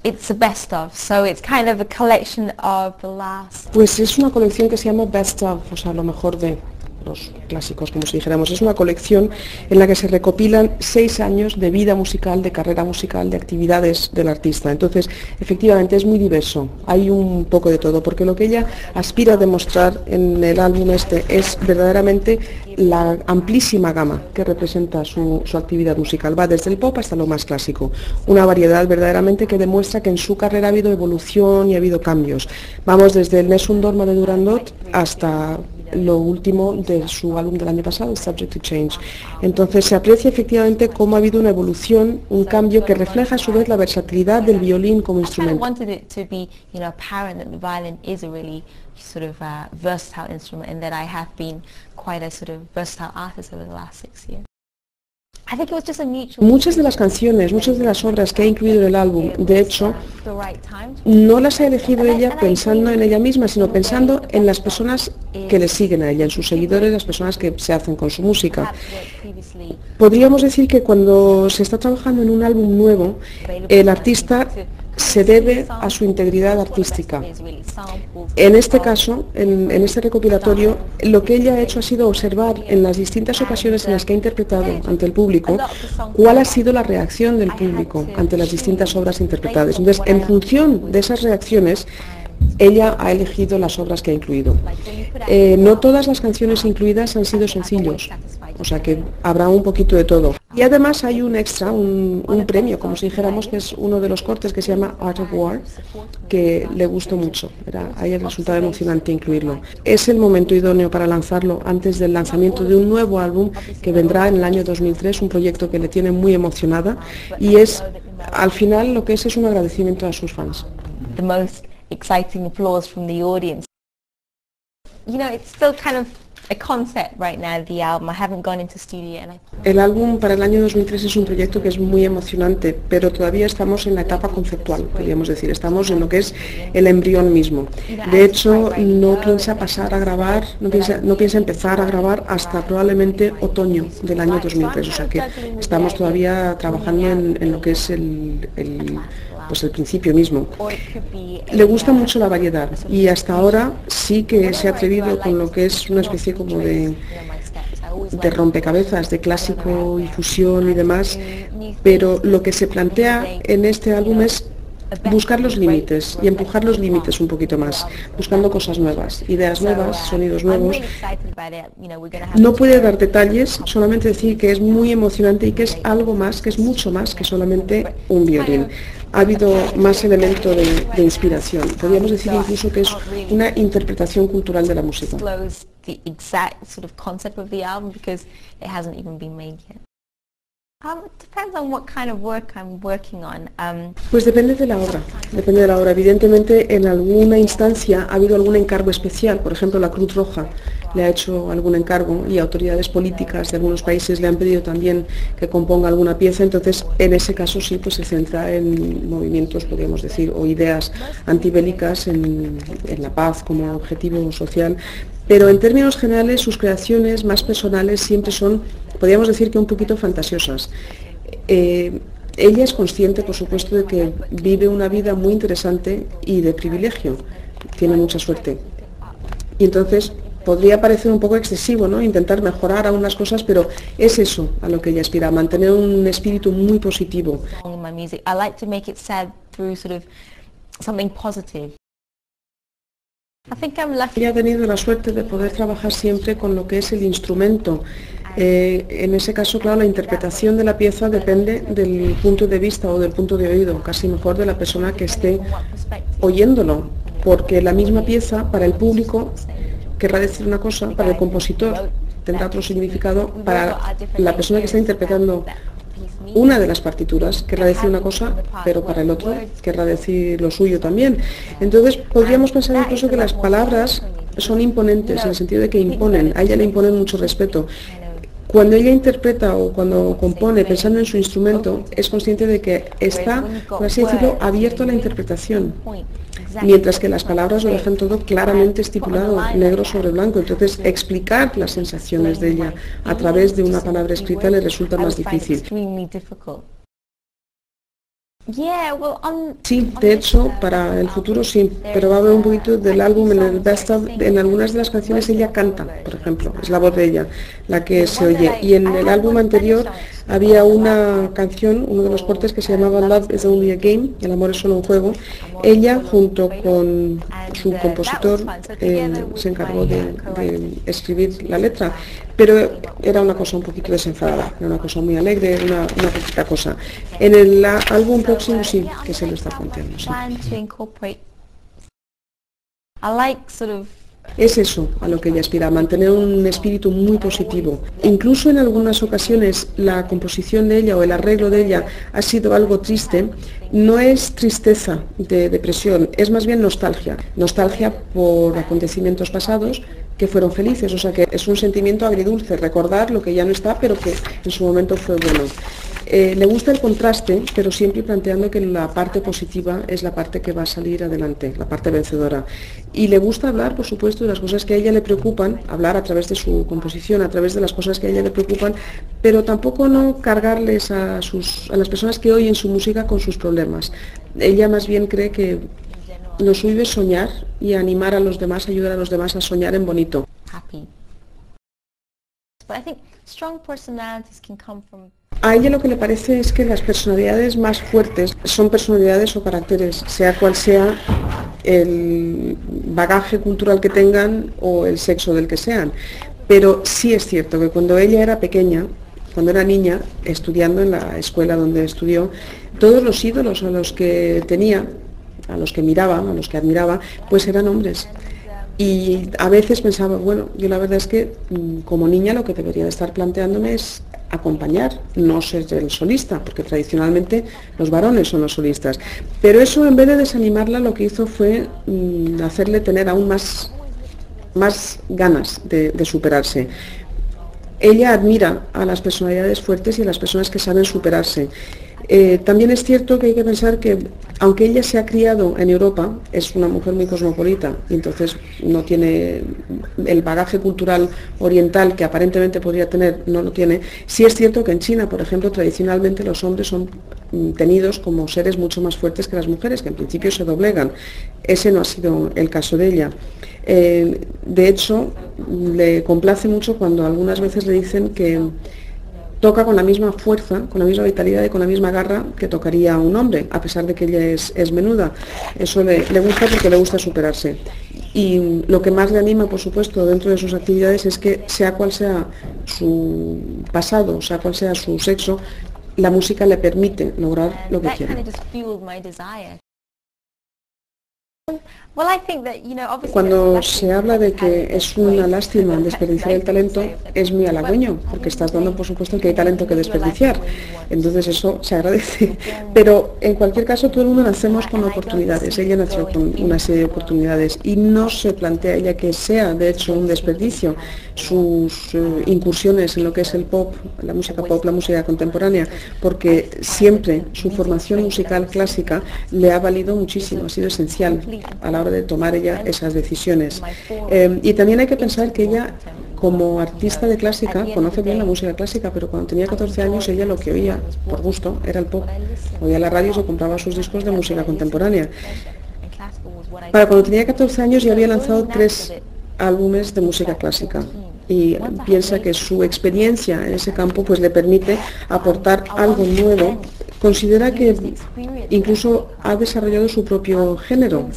It's a best of, so it's kind of a collection of the last. Pues es una colección que se llama Best of, o sea, lo mejor de los clásicos, como si dijéramos. Es una colección en la que se recopilan 6 años de vida musical, de carrera musical, de actividades del artista. Entonces, efectivamente, es muy diverso. Hay un poco de todo, porque lo que ella aspira a demostrar en el álbum este es verdaderamente la amplísima gama que representa su actividad musical. Va desde el pop hasta lo más clásico. Una variedad verdaderamente que demuestra que en su carrera ha habido evolución y ha habido cambios. Vamos desde el Nessun Dorma de Durandot hasta lo último de su álbum del año pasado, Subject to Change. Entonces se aprecia efectivamente cómo ha habido una evolución, un cambio que refleja a su vez la versatilidad del violín como instrumento. Sort of versatile instrument, and that I have been quite a sort of versatile artist over the last 6 years. I think it was just a mutual. Muchas de las canciones, muchas de las obras que ha incluido en el álbum, de hecho, no las ha elegido ella pensando en ella misma, sino pensando en las personas que le siguen a ella, en sus seguidores, las personas que se hacen con su música. Podríamos decir que cuando se está trabajando en un álbum nuevo, el artista se debe a su integridad artística. En este caso, en este recopilatorio, lo que ella ha hecho ha sido observar en las distintas ocasiones en las que ha interpretado ante el público cuál ha sido la reacción del público ante las distintas obras interpretadas. Entonces, en función de esas reacciones, ella ha elegido las obras que ha incluido. No todas las canciones incluidas han sido sencillos, o sea que habrá un poquito de todo. Y además hay un extra, un premio, como si dijéramos, que es uno de los cortes que se llama Art of War, que le gustó mucho. Ahí resultaba emocionante incluirlo. Es el momento idóneo para lanzarlo antes del lanzamiento de un nuevo álbum que vendrá en el año 2003, un proyecto que le tiene muy emocionada y es, al final, lo que es un agradecimiento a sus fans. The most exciting applause from the audience. You know, it's still kind of a concept right now, the album. I haven't gone into studio and El álbum para el año 2003 es un proyecto que es muy emocionante, pero todavía estamos en la etapa conceptual, podríamos decir. Estamos en lo que es el embrión mismo. De hecho, no piensa pasar a grabar, no piensa empezar a grabar hasta probablemente otoño del año 2003. O sea que estamos todavía trabajando en lo que es el principio mismo. Le gusta mucho la variedad y hasta ahora sí que se ha atrevido con lo que es una especie como de rompecabezas, de clásico y fusión y demás, pero lo que se plantea en este álbum es buscar los límites y empujar los límites un poquito más, buscando cosas nuevas, ideas nuevas, sonidos nuevos. No puede dar detalles, solamente decir que es muy emocionante y que es algo más, que es mucho más que solamente un violín. Ha habido más elemento de inspiración. Podríamos decir incluso que es una interpretación cultural de la música. Pues depende de la obra, Evidentemente, en alguna instancia ha habido algún encargo especial. Por ejemplo, la Cruz Roja le ha hecho algún encargo y autoridades políticas de algunos países le han pedido también que componga alguna pieza. Entonces, en ese caso sí, pues se centra en movimientos, podríamos decir, o ideas antibélicas en la paz como objetivo social. Pero en términos generales, sus creaciones más personales siempre son, podríamos decir, que un poquito fantasiosas. Ella es consciente, por supuesto, de que vive una vida muy interesante y de privilegio. Tiene mucha suerte. Y entonces podría parecer un poco excesivo, ¿no?, intentar mejorar algunas cosas, pero es eso a lo que ella aspira, a mantener un espíritu muy positivo. Ella ha tenido la suerte de poder trabajar siempre con lo que es el instrumento. En ese caso, claro, la interpretación de la pieza depende del punto de vista o del punto de oído, casi mejor de la persona que esté oyéndolo, porque la misma pieza para el público querrá decir una cosa, para el compositor tendrá otro significado, para la persona que está interpretando una de las partituras querrá decir una cosa, pero para el otro querrá decir lo suyo también. Entonces podríamos pensar incluso que las palabras son imponentes, en el sentido de que imponen, a ella le imponen mucho respeto. Cuando ella interpreta o cuando compone pensando en su instrumento, es consciente de que está, por así decirlo, abierto a la interpretación, mientras que las palabras lo dejan todo claramente estipulado, negro sobre blanco. Entonces, explicar las sensaciones de ella a través de una palabra escrita le resulta más difícil. Sí, de hecho, para el futuro sí, pero va a haber un poquito del álbum en el Best of, en algunas de las canciones ella canta, por ejemplo, es la voz de ella la que se oye. Y en el álbum anterior había una canción, uno de los cortes que se llamaba Love is Only a Game, el amor es solo un juego. Ella, junto con su compositor, se encargó de escribir la letra, pero era una cosa un poquito desenfadada, era una cosa muy alegre, una poquita cosa. En el álbum próximo sí, que se lo está planteando. Sí. Es eso a lo que ella aspira, a mantener un espíritu muy positivo. Incluso en algunas ocasiones la composición de ella o el arreglo de ella ha sido algo triste. No es tristeza de depresión, es más bien nostalgia. Nostalgia por acontecimientos pasados que fueron felices, o sea que es un sentimiento agridulce, recordar lo que ya no está, pero que en su momento fue bueno. Le gusta el contraste, pero siempre planteando que la parte positiva es la parte que va a salir adelante, la parte vencedora. Y le gusta hablar, por supuesto, de las cosas que a ella le preocupan, hablar a través de su composición, a través de las cosas que a ella le preocupan, pero tampoco no cargarles a las personas que oyen su música con sus problemas. Ella más bien cree que lo suyo es soñar y animar a los demás, ayudar a los demás a soñar en bonito. A ella lo que le parece es que las personalidades más fuertes son personalidades o caracteres, sea cual sea el bagaje cultural que tengan o el sexo del que sean. Pero sí es cierto que cuando ella era pequeña, cuando era niña, estudiando en la escuela donde estudió, todos los ídolos a los que tenía, a los que miraba, a los que admiraba, pues eran hombres. Y a veces pensaba, bueno, yo la verdad es que como niña lo que debería de estar planteándome es acompañar, no ser el solista, porque tradicionalmente los varones son los solistas. Pero eso, en vez de desanimarla, lo que hizo fue hacerle tener aún más ganas de superarse. Ella admira a las personalidades fuertes y a las personas que saben superarse. También es cierto que hay que pensar que, aunque ella se ha criado en Europa, es una mujer muy cosmopolita y entonces no tiene el bagaje cultural oriental que aparentemente podría tener, no lo tiene. Sí es cierto que en China, por ejemplo, tradicionalmente los hombres son tenidos como seres mucho más fuertes que las mujeres, que en principio se doblegan. Ese no ha sido el caso de ella. De hecho, le complace mucho cuando algunas veces le dicen que toca con la misma fuerza, con la misma vitalidad y con la misma garra que tocaría un hombre, a pesar de que ella es menuda. Eso le gusta porque le gusta superarse. Y lo que más le anima, por supuesto, dentro de sus actividades es que, sea cual sea su pasado, sea cual sea su sexo, la música le permite lograr lo que quiere. Cuando se habla de que es una lástima desperdiciar el talento, es muy halagüeño, porque estás dando por supuesto que hay talento que desperdiciar. Entonces eso se agradece. Pero en cualquier caso, todo el mundo nacemos con oportunidades. Ella nació con una serie de oportunidades y no se plantea ella que sea, de hecho, un desperdicio sus incursiones en lo que es el pop, la música contemporánea, porque siempre su formación musical clásica le ha valido muchísimo, ha sido esencial a la hora de tomar ella esas decisiones. Y también hay que pensar que ella, como artista de clásica, conoce bien la música clásica, pero cuando tenía 14 años ella lo que oía, por gusto, era el pop. Oía la radio o compraba sus discos de música contemporánea. Para cuando tenía 14 años ya había lanzado 3 álbumes de música clásica y piensa que su experiencia en ese campo pues le permite aportar algo nuevo. Considera que incluso ha desarrollado su propio género.